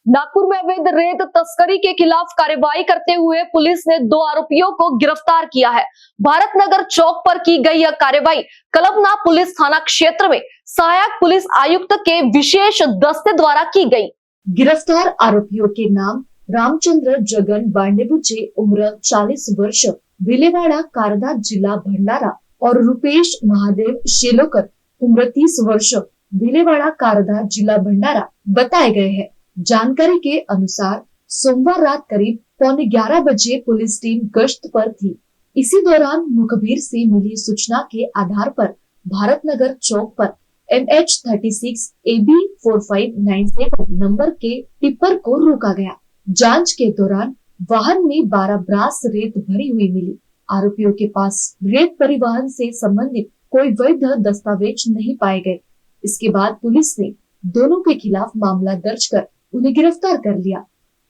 नागपुर में अवैध रेत तस्करी के खिलाफ कार्रवाई करते हुए पुलिस ने 2 आरोपियों को गिरफ्तार किया है। भारत नगर चौक पर की गई यह कार्रवाई कलमना पुलिस थाना क्षेत्र में सहायक पुलिस आयुक्त के विशेष दस्ते द्वारा की गई। गिरफ्तार आरोपियों के नाम रामचंद्र जगन बांडेबुचे, उम्र 40 वर्ष, भिलेवाड़ा, कारदा, जिला भंडारा और रुपेश महादेव शेलोकर, उम्र 30 वर्ष, भिलेवाड़ा, कारदा, जिला भंडारा बताए गए हैं। जानकारी के अनुसार सोमवार रात करीब 11:15 बजे पुलिस टीम गश्त पर थी। इसी दौरान मुखबिर से मिली सूचना के आधार पर भारत नगर चौक पर MH36 AB 4597 नंबर के टिप्पर को रोका गया। जांच के दौरान वाहन में 12 ब्रास रेत भरी हुई मिली। आरोपियों के पास रेत परिवहन से संबंधित कोई वैध दस्तावेज नहीं पाए गए। इसके बाद पुलिस ने दोनों के खिलाफ मामला दर्ज कर उन्हें गिरफ्तार कर लिया।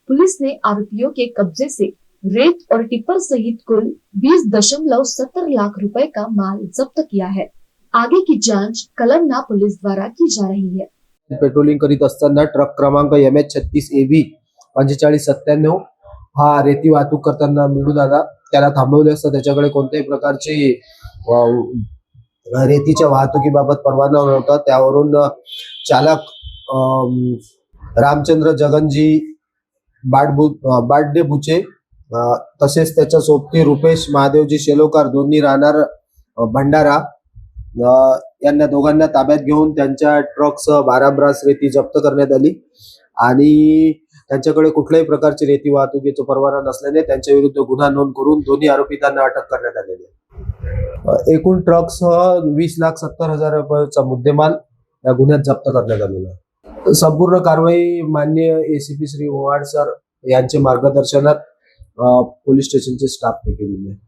पुलिस ने आरोपियों के कब्जे से रेत और टिप्पर सहित कुल 20.70 लाख रुपए का माल जब्त किया है। आगे की जांच कलमना पुलिस द्वारा की जा रही है। पेट्रोलिंग करीत असताना ट्रक क्रमांक MH36 AB 4597 हा रेती वाहतूक करताना मिळून आला। त्याला थांबवले असता त्याच्याकडे कोणत्याही प्रकारची रेतीच्या वाहतुकीबाबत परवाना नव्हता। त्यावरून चालक रामचंद्र जगनजी बांडेबुचे तसेच त्याच्या सोबती रुपेश महादेवजी शेलोकार, दोन्ही राहणार भंडारा, यांना दोघांना ताब्यात घेऊन त्यांच्या ट्रकसह 12 ब्रास रेती जप्त करण्यात आली आणि त्यांच्याकडे कुठल्याही प्रकारची रेती वाहतुकीचा परवाना नसल्याने त्यांच्या विरुद्ध गुन्हा नोंद करून दोन्ही आरोपितांना अटक करण्यात आलेली आहे। एकूण ट्रकसह 20,70,000 रुपयाचा मुद्देमाल या गुन्ह्यात जप्त करण्यात आलेला आहे। संपूर्ण कारवाई माननीय ACP श्री ओवाड सर यांच्या मार्गदर्शनात पोलीस स्टेशनचे स्टाफने केलेली आहे।